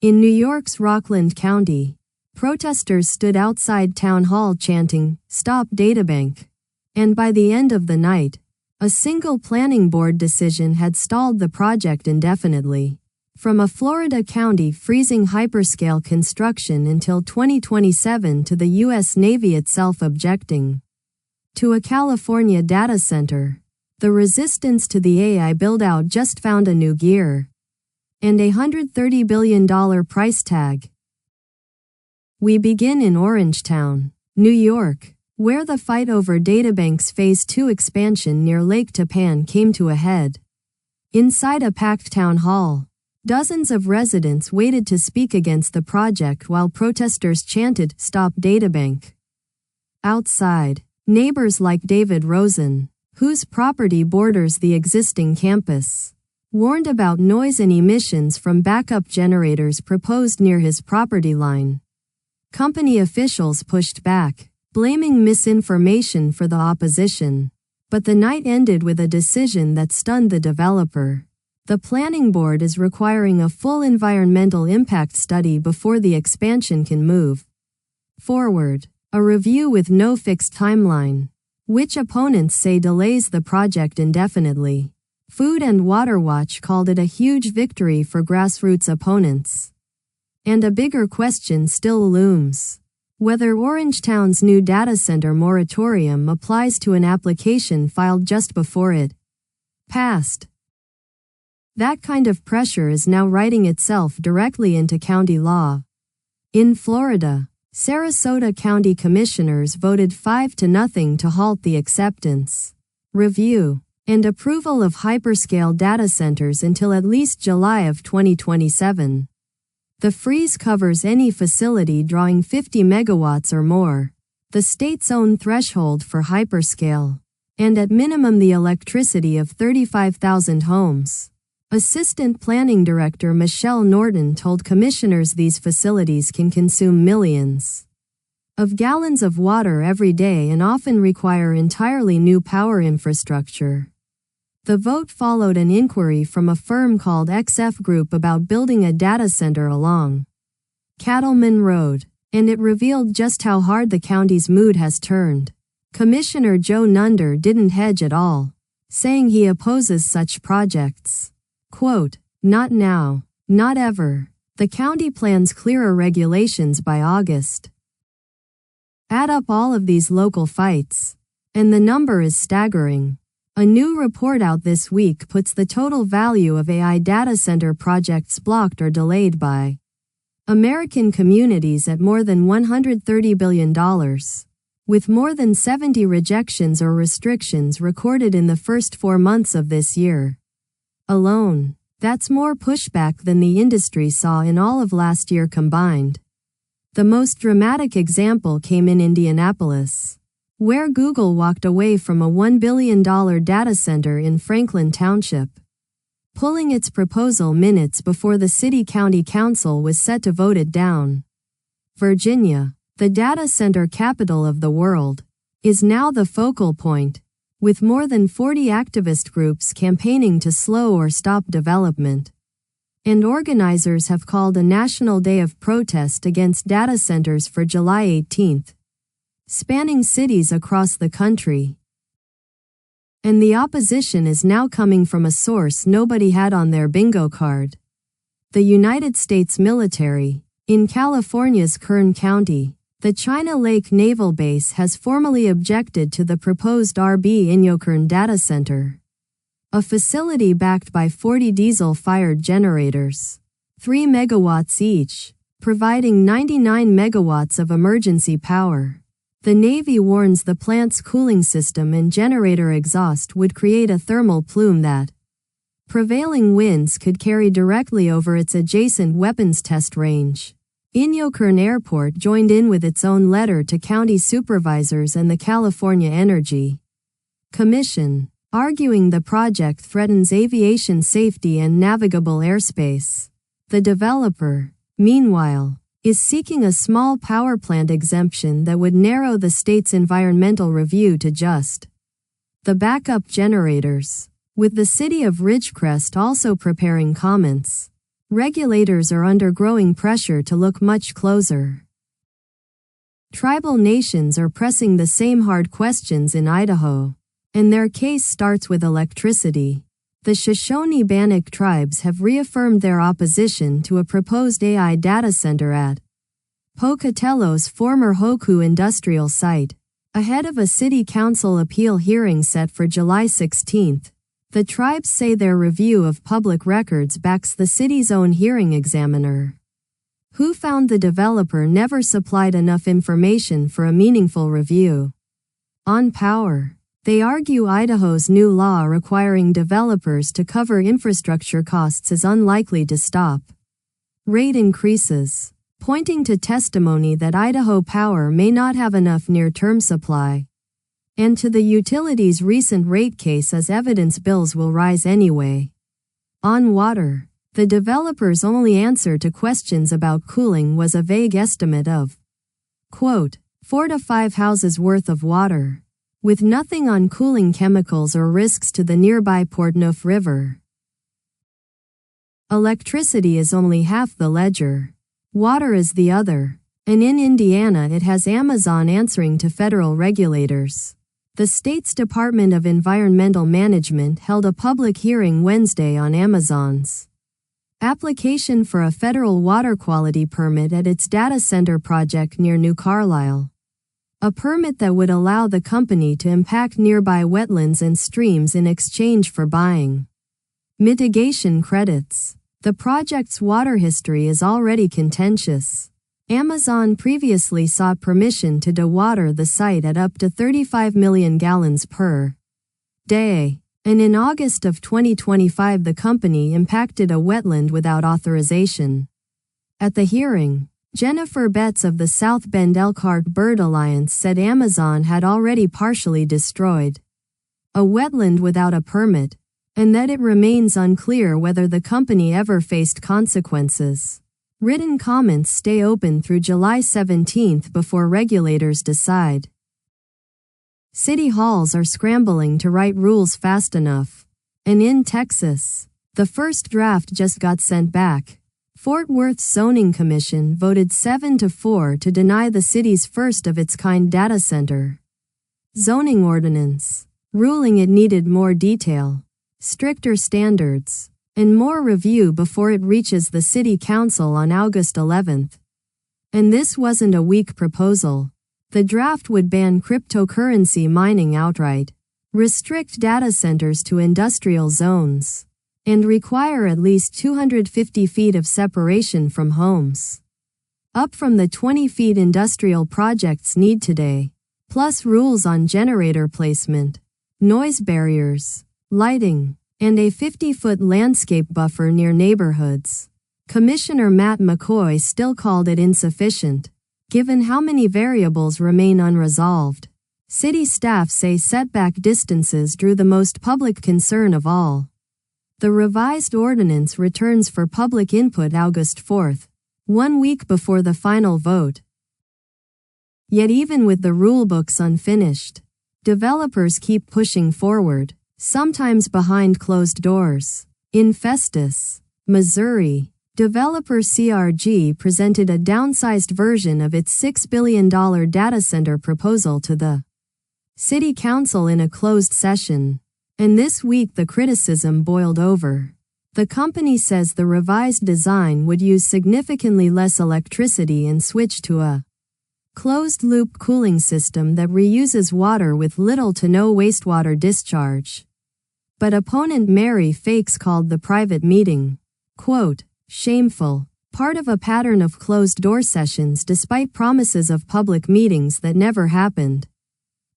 In New York's Rockland County, protesters stood outside town hall chanting, "Stop DataBank." And by the end of the night, a single planning board decision had stalled the project indefinitely. From a Florida county freezing hyperscale construction until 2027 to the U.S. Navy itself objecting to a California data center, the resistance to the AI build-out just found a new gear. And a $130 billion price tag. We begin in Orangetown, New York, where the fight over DataBank's Phase 2 expansion near Lake Tappan came to a head. Inside a packed town hall, dozens of residents waited to speak against the project while protesters chanted, "Stop DataBank." Outside, neighbors like David Rosen, whose property borders the existing campus, warned about noise and emissions from backup generators proposed near his property line. Company officials pushed back, blaming misinformation for the opposition. But the night ended with a decision that stunned the developer. The planning board is requiring a full environmental impact study before the expansion can move forward. A review with no fixed timeline, which opponents say delays the project indefinitely. Food and Water Watch called it a huge victory for grassroots opponents. And a bigger question still looms: whether Orangetown's new data center moratorium applies to an application filed just before it passed. That kind of pressure is now writing itself directly into county law. In Florida, Sarasota County Commissioners voted 5-0 to halt the acceptance, review, and approval of hyperscale data centers until at least July of 2027. The freeze covers any facility drawing 50 megawatts or more, the state's own threshold for hyperscale, and at minimum the electricity of 35,000 homes. Assistant Planning Director Michelle Norton told commissioners these facilities can consume millions of gallons of water every day and often require entirely new power infrastructure. The vote followed an inquiry from a firm called XF Group about building a data center along Cattleman Road, and it revealed just how hard the county's mood has turned. Commissioner Joe Nunder didn't hedge at all, saying he opposes such projects. Quote, "Not now, not ever. The county plans clearer regulations by August." Add up all of these local fights, and the number is staggering. A new report out this week puts the total value of AI data center projects blocked or delayed by American communities at more than $130 billion, with more than 70 rejections or restrictions recorded in the first 4 months of this year alone. That's more pushback than the industry saw in all of last year combined. The most dramatic example came in Indianapolis, where Google walked away from a $1 billion data center in Franklin Township, pulling its proposal minutes before the city-county council was set to vote it down. Virginia, the data center capital of the world, is now the focal point, with more than 40 activist groups campaigning to slow or stop development. And organizers have called a national day of protest against data centers for July 18th. Spanning cities across the country. And the opposition is now coming from a source nobody had on their bingo card. The United States military. In California's Kern County, the China Lake Naval Base has formally objected to the proposed RB Inyokern data center, a facility backed by 40 diesel-fired generators, 3 megawatts each, providing 99 megawatts of emergency power. The Navy warns the plant's cooling system and generator exhaust would create a thermal plume that prevailing winds could carry directly over its adjacent weapons test range. Inyokern Airport joined in with its own letter to county supervisors and the California Energy Commission, arguing the project threatens aviation safety and navigable airspace. The developer, meanwhile, is seeking a small power plant exemption that would narrow the state's environmental review to just the backup generators, with the city of Ridgecrest also preparing comments. Regulators are under growing pressure to look much closer. Tribal nations are pressing the same hard questions in Idaho, and their case starts with electricity. The Shoshone-Bannock tribes have reaffirmed their opposition to a proposed AI data center at Pocatello's former Hoku industrial site. Ahead of a city council appeal hearing set for July 16, the tribes say their review of public records backs the city's own hearing examiner, who found the developer never supplied enough information for a meaningful review. On power, they argue Idaho's new law requiring developers to cover infrastructure costs is unlikely to stop rate increases, pointing to testimony that Idaho Power may not have enough near-term supply, and to the utility's recent rate case as evidence bills will rise anyway. On water, the developer's only answer to questions about cooling was a vague estimate of, quote, 4 to 5 houses worth of water, with nothing on cooling chemicals or risks to the nearby Portneuf River. Electricity is only half the ledger. Water is the other. And in Indiana it has Amazon answering to federal regulators. The state's Department of Environmental Management held a public hearing Wednesday on Amazon's application for a federal water quality permit at its data center project near New Carlisle. A permit that would allow the company to impact nearby wetlands and streams in exchange for buying mitigation credits. The project's water history is already contentious. Amazon previously sought permission to dewater the site at up to 35 million gallons per day, and in August of 2025 the company impacted a wetland without authorization. At the hearing, Jennifer Betts of the South Bend Elkhart Bird Alliance said Amazon had already partially destroyed a wetland without a permit, and that it remains unclear whether the company ever faced consequences. Written comments stay open through July 17 before regulators decide. City halls are scrambling to write rules fast enough. And in Texas, the first draft just got sent back. Fort Worth's zoning commission voted 7-4 to deny the city's first-of-its-kind data center zoning ordinance, ruling it needed more detail, stricter standards, and more review before it reaches the city council on August 11. And this wasn't a weak proposal. The draft would ban cryptocurrency mining outright, restrict data centers to industrial zones, and require at least 250 feet of separation from homes, up from the 20 feet industrial projects need today, plus rules on generator placement, noise barriers, lighting, and a 50-foot landscape buffer near neighborhoods. Commissioner Matt McCoy still called it insufficient, given how many variables remain unresolved. City staff say setback distances drew the most public concern of all. The revised ordinance returns for public input August 4, 1 week before the final vote. Yet even with the rulebooks unfinished, developers keep pushing forward, sometimes behind closed doors. In Festus, Missouri, developer CRG presented a downsized version of its $6 billion data center proposal to the city council in a closed session. And this week the criticism boiled over. The company says the revised design would use significantly less electricity and switch to a closed-loop cooling system that reuses water with little to no wastewater discharge. But opponent Mary Fakes called the private meeting, quote, shameful, part of a pattern of closed-door sessions despite promises of public meetings that never happened.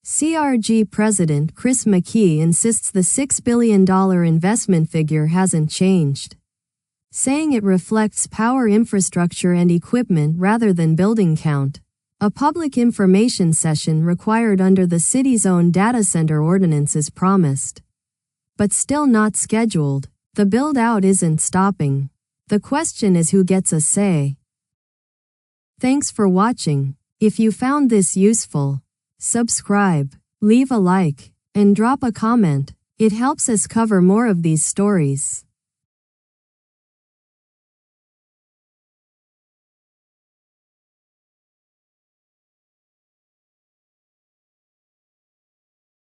CRG President Chris McKee insists the $6 billion investment figure hasn't changed, saying it reflects power infrastructure and equipment rather than building count. A public information session required under the city's own data center ordinance is promised, but still not scheduled. The build-out isn't stopping. The question is who gets a say. Thanks for watching. If you found this useful, subscribe, leave a like, and drop a comment. It helps us cover more of these stories.